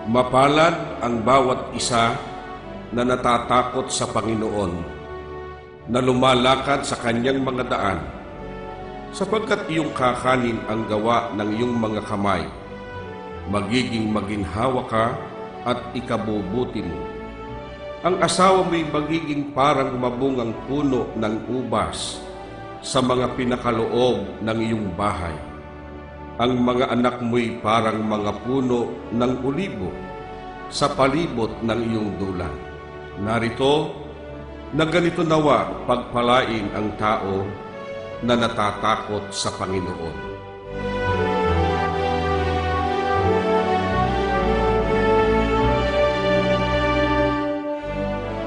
Mapalad ang bawat isa na natatakot sa Panginoon, na lumalakad sa kanyang mga daan, sapagkat iyong kakanin ang gawa ng iyong mga kamay, magiging maginhawa ka at ikabubuti mo. Ang asawa mo'y magiging parang mabungang puno ng ubas sa mga pinakaloob ng iyong bahay. Ang mga anak mo'y parang mga puno ng olibo sa palibot ng iyong dula. Narito, na ganito nawa pagpalain ang tao na natatakot sa Panginoon.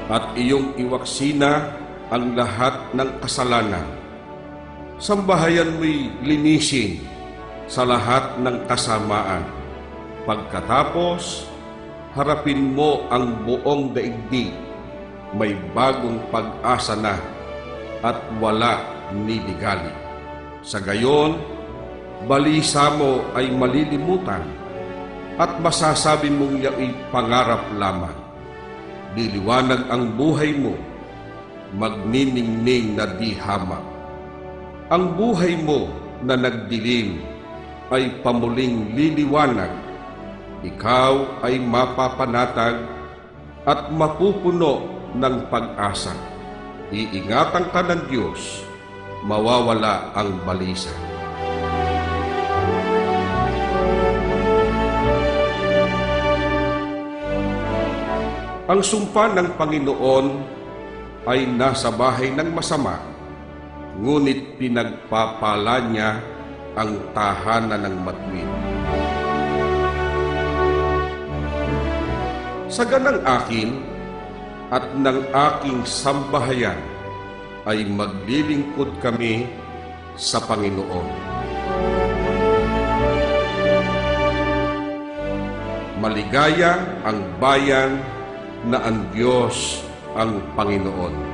At iyong iwaksina ang lahat ng kasalanan. Sambahayan mo'y linisin sa lahat ng kasamaan. Pagkatapos, harapin mo ang buong daigdig, may bagong pag-asa na at wala nidigali. Sa gayon, balisa mo ay malilimutan at masasabi mong yao'y pangarap lamang. Liliwanag ang buhay mo, magniningning na di hamak. Ang buhay mo na nagdilim ay pamuling liliwanag. Ikaw ay mapapanatag at mapupuno ng pag-asa. Iingatan ka ng Diyos, mawawala ang balisa. Ang sumpa ng Panginoon ay nasa bahay ng masama, ngunit pinagpapala niya ang tahanan ng matuwid. Sa ganang akin at ng aking sambahayan ay maglilingkod kami sa Panginoon. Maligaya ang bayan na ang Diyos ang Panginoon.